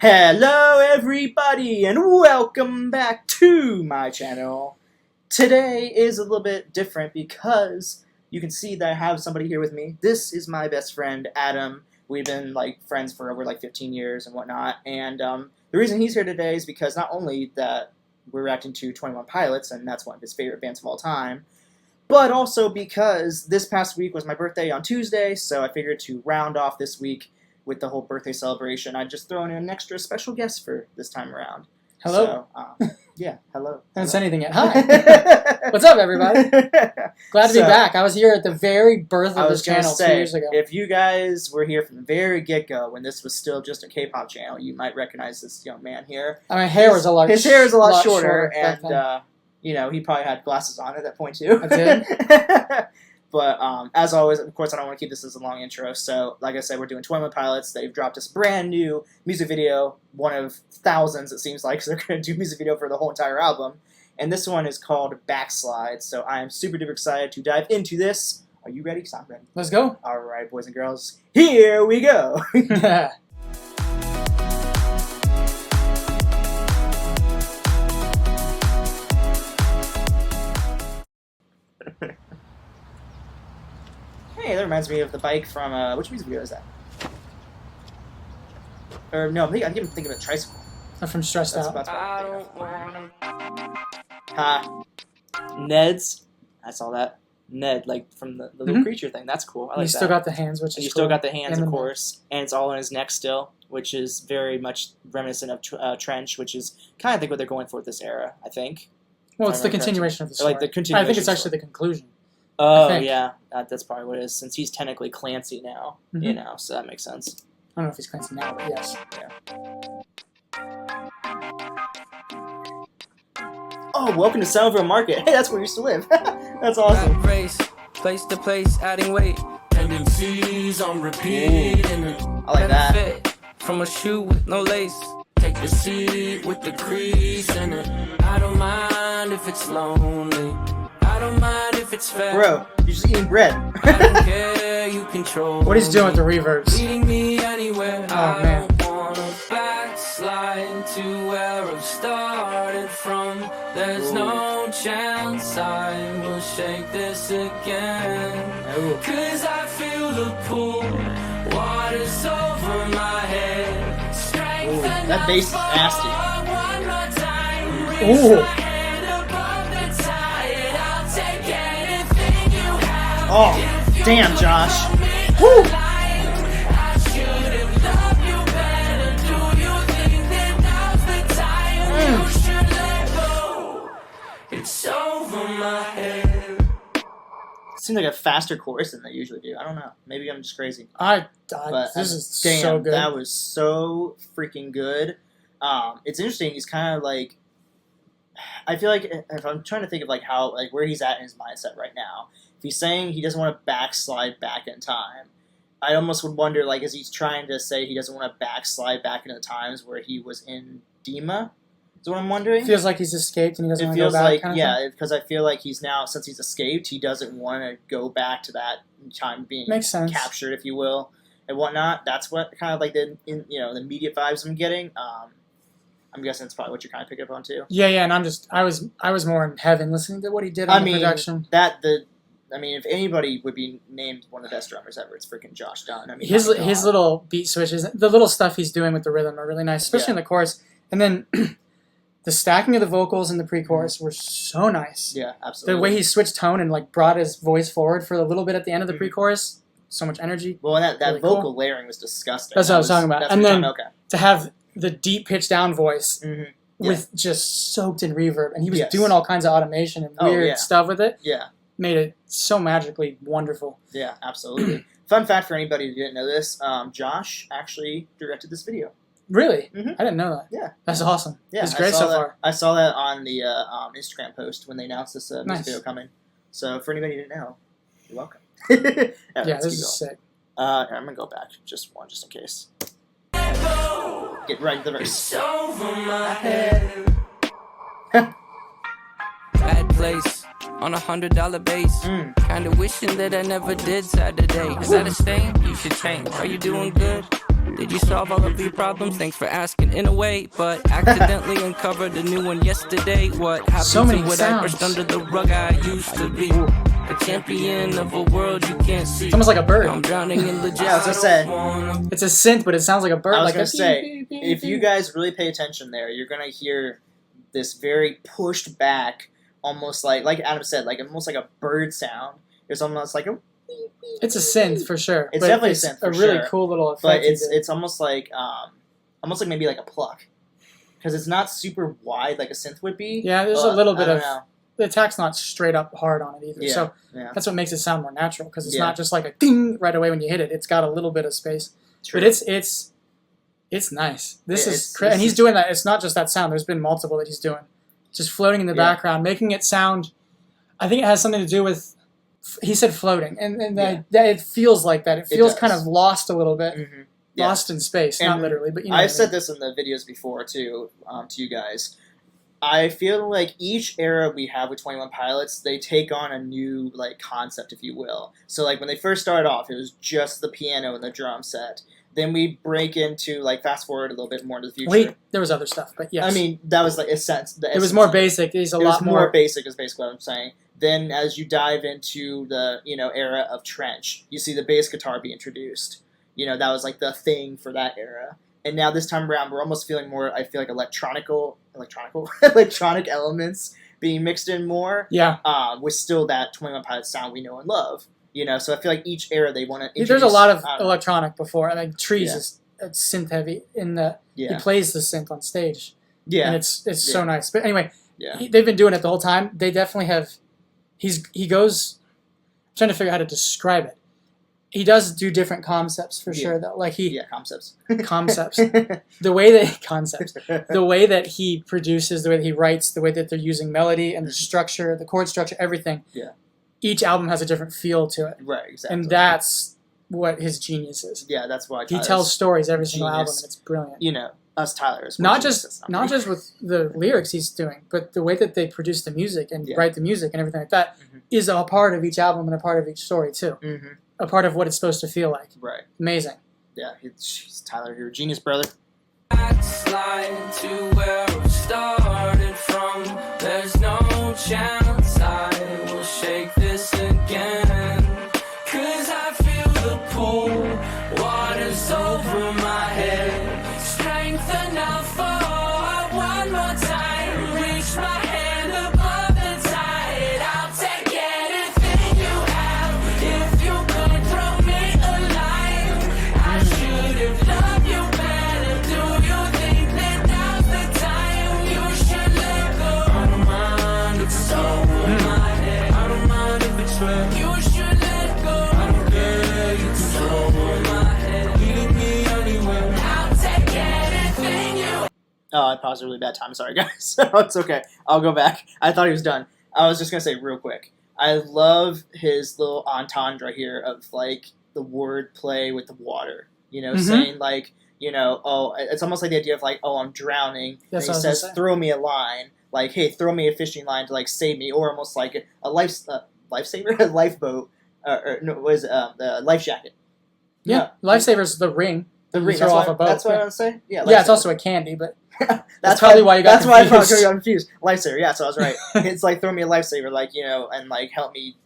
Hello everybody and welcome back to my channel. Today is a little bit different because you can see that I have somebody here with me. This is my best friend Adam. We've been friends for over 15 years and whatnot, and the reason he's here today is because not only that we're reacting to 21 Pilots, and that's one of his favorite bands of all time, but also because this past week was my birthday on Tuesday, so I figured to round off this week with the whole birthday celebration, I'd just throw in an extra special guest for this time around. Hello. So, yeah, hello. I haven't said anything yet. Hi. What's up, everybody? Glad to be back. I was here at the very birth of this channel 2 years ago. If you guys were here from the very get-go, when this was still just a K-pop channel, you might recognize this young man here. I mean, his hair is a lot shorter, and you know, he probably had glasses on at that point too. I did. But as always, of course, I don't want to keep this as a long intro. So, like I said, we're doing 21 Pilots. They've dropped us a brand new music video, one of thousands it seems like. So they're going to do music video for the whole entire album. And this one is called Backslide. So I am super duper excited to dive into this. Are you ready? 'Cause I'm ready. Let's go. All right, boys and girls, here we go. Hey, that reminds me of the bike from, which music video is that? Or, no, I keep thinking of a tricycle. From Stressed Out. Ned's. I saw that. Ned, from the little creature thing. That's cool. I like that. You still got the hands, which is you still got the hands, of course. And it's all on his neck still, which is very much reminiscent of Trench, which is kind of, I think, what they're going for with this era, I think. Well, it's the continuation of the story. Like the continuation. I think it's actually the conclusion. Oh, yeah. That's probably what it is, since he's technically Clancy now, you know, so that makes sense. I don't know if he's Clancy now, but yes. Yeah. Oh, welcome to Soundville Market. Hey, that's where we used to live. That's awesome. Race, place to place, adding weight. Tendencies on repeat. I like that. From a shoe with no lace. Take the seat with the crease in it. I don't mind if it's lonely. I don't mind if it's fair. Bro, you're just eating bread. I don't care, you control. What he's doing with the reverbs. Leading me anywhere. Oh, man. I don't wanna backslide to where I've started from. There's no chance I will shake this again. Cause I feel the pull. Water's over my head. Strength and that bass is nasty. one more time. Ooh. Oh, damn, Josh. Woo! It's over my head. It seems like a faster chorus than they usually do. I don't know. Maybe I'm just crazy. But This is so good. That was so freaking good. It's interesting. He's kind of like, I feel like if I'm trying to think of how where he's at in his mindset right now. If he's saying he doesn't want to backslide back in time, I almost would wonder, is he trying to say he doesn't want to backslide back into the times where he was in Dima? Is what I'm wondering. It feels like he's escaped and he doesn't want to go back. Yeah, because I feel like he's now, since he's escaped, he doesn't want to go back to that time being captured, if you will, and whatnot. That's what kind of the immediate vibes I'm getting. I'm guessing it's probably what you're kind of picking up on too. Yeah, and I was more in heaven listening to what he did on the production. If anybody would be named one of the best drummers ever, it's freaking Josh Dunn. His little beat switches, the little stuff he's doing with the rhythm are really nice, especially in the chorus. And then the stacking of the vocals in the pre-chorus were so nice. Yeah, absolutely. The way he switched tone and brought his voice forward for a little bit at the end of the pre-chorus, so much energy. Well, and that really vocal layering was disgusting. That's what I was talking about. And then to have the deep pitch down voice with just soaked in reverb, and he was doing all kinds of automation and weird stuff with it. Yeah. Made it so magically wonderful. Yeah, absolutely. Fun fact for anybody who didn't know this, Josh actually directed this video. Really? I didn't know that. Yeah. That's awesome. Yeah, it's great so far. I saw that on the Instagram post when they announced this music video coming. So for anybody who didn't know, you're welcome. This is sick. I'm going to go back just in case. Get right into the verse. It's over my head. Bad place. On $100 base. Kinda wishing that I never did Saturday. Is that a stain? You should change. Are you doing good? Did you solve all of your problems? Thanks for asking in a way, but accidentally uncovered a new one yesterday. What happened So many to what sounds. I brushed under the rug I used to be? A champion of a world you can't see. It's almost like a bird. I'm drowning in legit. Yeah, I was gonna say. It's a synth, but it sounds like a bird. I was like gonna a say, beep, beep, if you beep. guys really pay attention there, you're gonna hear this very pushed back, almost like Adam said, like almost like a bird sound. It's almost like a. It's a synth for sure. It's but definitely a it's synth for a really sure. cool little effect. But he did. it's almost like maybe like a pluck, because it's not super wide like a synth would be. Yeah, there's a but little I bit don't of know. the attack's not straight up hard on it either. Yeah, So yeah. that's what makes it sound more natural because it's Yeah. not just like a ding right away when you hit it. It's got a little bit of space. True. But it's nice. And he's doing that. It's not just that sound. There's been multiple that he's doing, just floating in the Yeah. background, making it sound. I think it has something to do with. He said floating, and Yeah. that it feels like that. It feels does. kind of lost a little bit, Mhm. Yeah. lost in space, And not literally, but you know. I've what I said mean. this in the videos before too, to you guys. I feel like each era we have with 21 Pilots, they take on a new like concept, if you will. So like when they first started off, it was just the piano and the drum set. Then we break into like fast forward a little bit more into the future. Wait, there was other stuff, but yes. I mean, that was like a sense. it was more basic. He's a It was lot more more. basic, is basically what I'm saying. Then, as you dive into the era of Trench, you see the bass guitar be introduced. That was like the thing for that era. And now this time around, we're almost feeling more. I feel like electronic elements being mixed in more. Yeah, With still that 21 Pilots sound we know and love. So I feel like each era they want to. there's a lot of electronic before. I mean, Trees Yeah. is synth heavy in the. Yeah. He plays the synth on stage, Yeah. and it's so Yeah. nice. But anyway, Yeah. they've been doing it the whole time. They definitely have. He goes. I'm trying to figure out how to describe it. He does do different concepts for Yeah. sure, though. Like he Yeah. Concepts. concepts. The way that he produces, the way that he writes, the way that they're using melody and the structure, the chord structure, everything. Yeah. Each album has a different feel to it, Right. Exactly. and that's what his genius is. Yeah. That's why He tells stories every single album, genius. and it's brilliant. Us Tylers. Not just with the lyrics he's doing, but the way that they produce the music and Yeah. write the music and everything like that Mhm. is a part of each album and a part of each story too. Mm-hmm. A part of what it's supposed to feel like. Right. Amazing. Yeah. He's Tyler. You're a genius, brother. Backslide to where I started from. There's no chance I will shake this again. 'Cause I feel the pull, water's over my head. Strength enough for one more time. Reach my hand above the tide. I'll take anything you have. If you could throw me a line, I should have loved you better. Do you think that now's the time you should let go? I don't mind if it's over my head. I don't mind if it's real. You should let go. I don't care. You can throw my head. Lead me anywhere. I'll take anything you. Oh, I paused a really bad time. Sorry, guys. It's okay. I'll go back. I thought he was done. I was just going to say real quick. I love his little entendre here of, like, the word play with the water. Mhm. Saying, like, oh, it's almost like the idea of, like, oh, I'm drowning. That's and what he I was says, gonna say. throw me a line. Like, hey, throw me a fishing line to, like, save me. Or almost like a lifesaver? A lifeboat. No, what is it? The life jacket. Yeah. Lifesaver's the ring. The You ring. Throw That's, off what, a boat, that's what yeah. I want to say? Yeah, Yeah, it's lifesaver. also a candy, but That's probably why you got That's why I confused. got confused. Lifesaver, yeah, so I was right. It's like throw me a lifesaver, like, and like help me,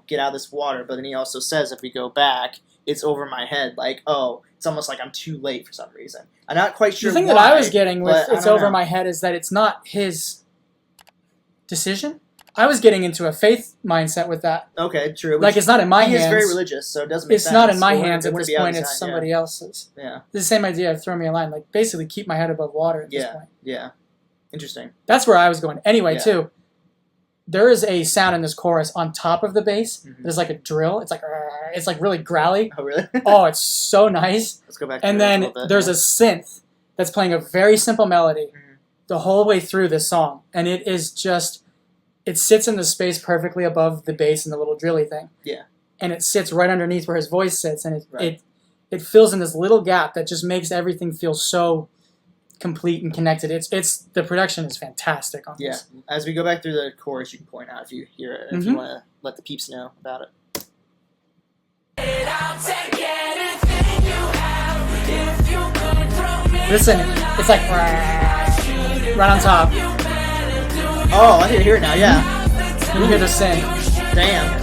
get out of this water. But then he also says if we go back, it's over my head. Like, oh, it's almost like I'm too late for some reason. I'm not quite sure. the thing why, that I was getting with but I It's don't Over know. My Head is that it's not his decision. I was getting into a faith mindset with that. Okay, true. Like, it's not in my he hands. is very religious, so it doesn't make It's sense. not in my It wouldn't- hands it at wouldn't this be out of point. his It's hand, somebody else's. Yeah, It's the same idea of throw me a line. Like, basically keep my head above water at this yeah, point. yeah. Interesting. That's where I was going. Anyway, Yeah. too, there is a sound in this chorus on top of the bass. Mhm. There's like a drill. It's like really growly. Oh, really? Oh, it's so nice. Let's go back to And the then little bit, there's yeah. a synth that's playing a very simple melody Mhm. the whole way through this song. And it is just, it sits in the space perfectly above the bass and the little drilly thing. Yeah. And it sits right underneath where his voice sits. And Right. it fills in this little gap that just makes everything feel so complete and connected. It's the production is fantastic on Yeah. this. As we go back through the chorus, you can point out if you hear it, and if you Mhm. want to let the peeps know about it. I'll take anything you have. If you Listen, it's like right on top. Oh, I can hear it now. Yeah. You hear the sing. Damn.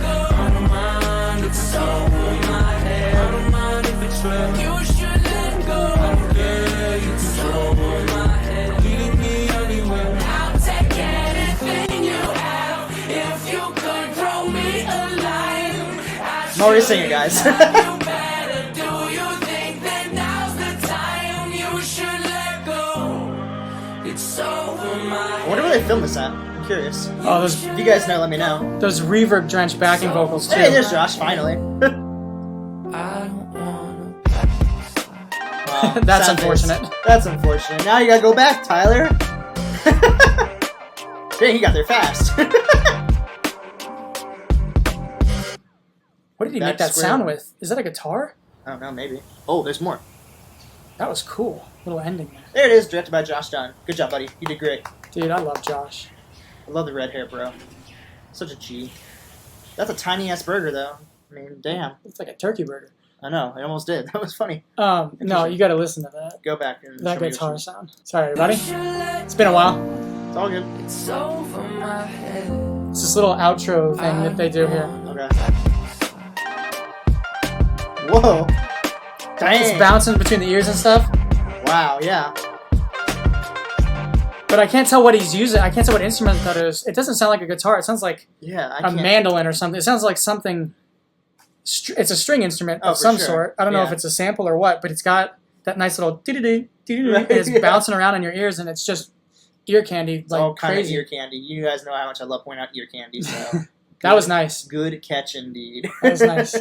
I'm already singing, guys. I wonder where they filmed this at. I'm curious. Oh, those If you guys know, let me know. those reverb drenched backing vocals too. Hey, there's Josh, finally. Wow, That's sad face. unfortunate. That's unfortunate. Now you gotta go back, Tyler. Dang, he got there fast. What did he Back make that square. sound with? Is that a guitar? I don't know, maybe. Oh, there's more. That was cool. Little ending there. There it is, directed by Josh Dunn. Good job, buddy. You did great. Dude, I love Josh. I love the red hair, bro. Such a G. That's a tiny ass burger, though. I mean, damn. It's like a turkey burger. I know. It almost did. That was funny. No, you got to listen to that. Go back and That show me your guitar shoes. sound. Sorry, everybody. It's been a while. It's all good. It's over my head. It's this little outro thing that they do here. Okay. Whoa. Dang. It's bouncing between the ears and stuff. Wow. Yeah. But I can't tell what he's using. I can't tell what instrument that is. It doesn't sound like a guitar. It sounds like Yeah. I a can't. mandolin or something. It sounds like something. It's a string instrument Oh, of for some sure. sort. I don't know Yeah. if it's a sample or what, but it's got that nice little dee-dee-dee, dee-dee-dee, Right, and it's yeah. bouncing around in your ears, and it's just ear candy It's all like kind crazy. of ear candy. You guys know how much I love pointing out ear candy, so. That was nice. Good catch indeed. That was nice.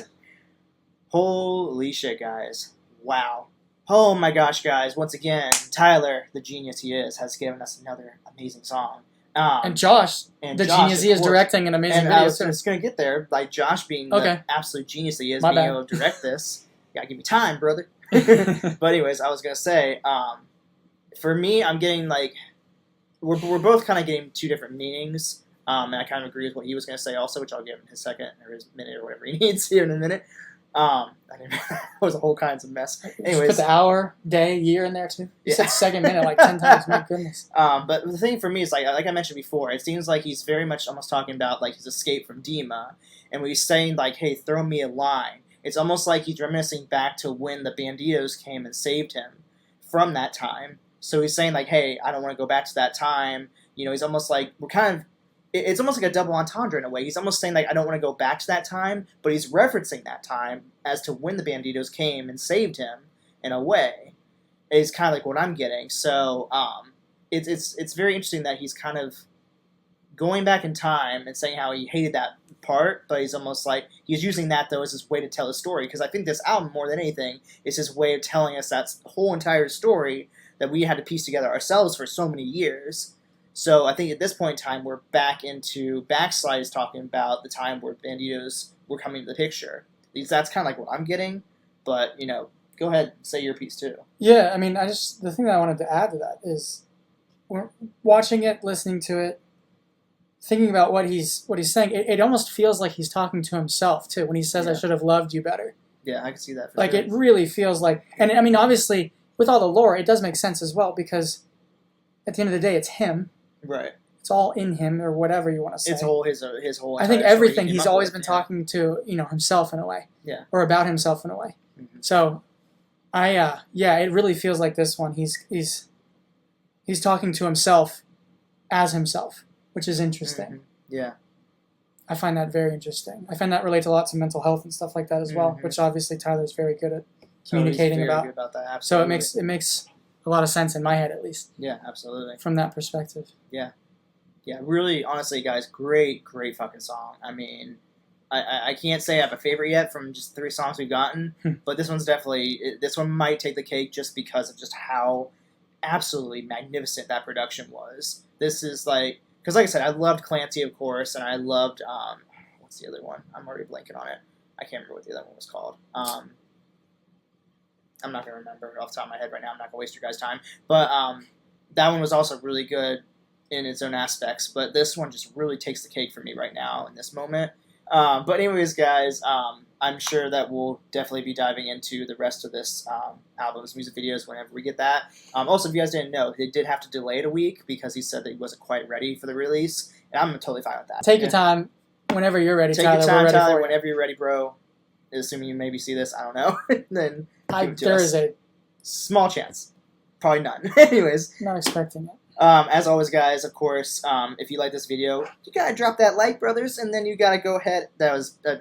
Holy shit, guys. Wow. Oh my gosh, guys. Once again, Tyler, the genius he is, has given us another amazing song. And Josh, and the Josh, genius he of is, course. directing an amazing And I video was too. just going to get there, like Josh being Okay. the absolute genius that he is, My being bad. able to direct this. You gotta give me time, brother. But anyways, I was going to say, for me, I'm getting like, we're both kind of getting two different meanings. And I kind of agree with what he was going to say also, which I'll give him in his second or his minute or whatever he needs here in a minute. I mean, that was a whole kinds of mess. Just Anyways, put the hour, day, year in there too. You Yeah. said second minute like 10 times. My goodness. but the thing for me is like I mentioned before, it seems like he's very much almost talking about like his escape from Dima, and when he's saying like, "Hey, throw me a line," it's almost like he's reminiscing back to when the Banditos came and saved him from that time. So he's saying like, "Hey, I don't want to go back to that time." You know, he's almost like we're kind of. It's almost like a double entendre in a way. He's almost saying like, "I don't want to go back to that time," but he's referencing that time as to when the Banditos came and saved him in a way. Is kind of like what I'm getting. So it's very interesting that he's kind of going back in time and saying how he hated that part, but he's almost like he's using that though as his way to tell his story. Because I think this album, more than anything, is his way of telling us that whole entire story that we had to piece together ourselves for so many years. So I think at this point in time, we're back into Backslide is talking about the time where Banditos were coming to the picture. At least that's kind of like what I'm getting. But, you know, go ahead, say your piece too. Yeah, I mean, the thing that I wanted to add to that is, we're watching it, listening to it, thinking about what he's saying. It almost feels like he's talking to himself too when he says, Yeah. "I should have loved you better." Yeah, I can see that for Like sure. it really feels like, and I mean, obviously, with all the lore, it does make sense as well because at the end of the day, it's him. Right. It's all in him, or whatever you want to say. It's his whole I entire think story everything he came he's up always with, been yeah. talking to, himself in a way. Yeah. Or about himself in a way. Mhm. So, it really feels like this one. He's talking to himself as himself, which is interesting. Mhm. Yeah. I find that very interesting. I find that relates a lot to mental health and stuff like that as well, Mhm. which obviously Tyler's very good at Oh, he's communicating very about. good about that. So Absolutely. it makes a lot of sense in my head, at least, Yeah, absolutely. from that perspective. Yeah, really, honestly, guys, great fucking song. I mean, I can't say I have a favorite yet from just 3 songs we've gotten, but this one's definitely, this one might take the cake just because of just how absolutely magnificent that production was. This is like, because like I said, I loved Clancy, of course, and I loved, what's the other one? I'm already blanking on it. I can't remember what the other one was called. I'm not going to remember off the top of my head right now. I'm not going to waste your guys' time. But that one was also really good in its own aspects, but this one just really takes the cake for me right now in this moment. But anyways, guys, I'm sure that we'll definitely be diving into the rest of this album's music videos whenever we get that. Also, if you guys didn't know, they did have to delay it a week because he said that he wasn't quite ready for the release, and I'm totally fine with that. Take your time whenever you're ready, Take Tyler. your time, we're ready Tyler, for you. whenever you're ready, bro. Assuming you maybe see this, I don't know. Then There is a small chance. Probably none. Anyways. not expecting it. As always, guys, of course, if you like this video, you gotta drop that like, brothers, and then you gotta go ahead. That was a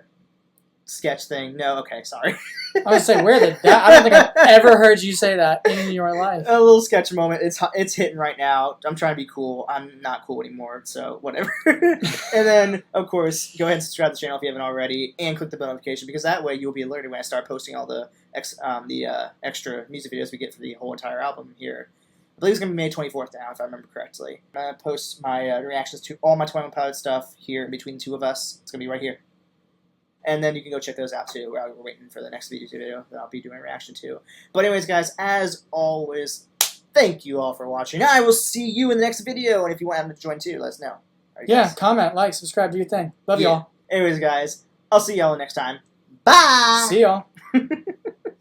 sketch thing. No, okay, sorry. I was saying, where did that? I don't think I've ever heard you say that in your life. A little sketch moment. It's hitting right now. I'm trying to be cool. I'm not cool anymore, so whatever. And then, of course, go ahead and subscribe to the channel if you haven't already, and click the bell notification because that way you'll be alerted when I start posting all the extra music videos we get for the whole entire album here. I believe it's going to be May 24th now, if I remember correctly. I'm going to post my reactions to all my 21 Pilots stuff here in between the two of us. It's going to be right here. And then you can go check those out, too, while we're waiting for the next video that I'll be doing a reaction to. But anyways, guys, as always, thank you all for watching. I will see you in the next video, and if you want to join, too, let us know. Right, Yeah, guys? comment, like, subscribe, do your thing. Love y'all. Anyways, guys, I'll see y'all next time. Bye! See y'all.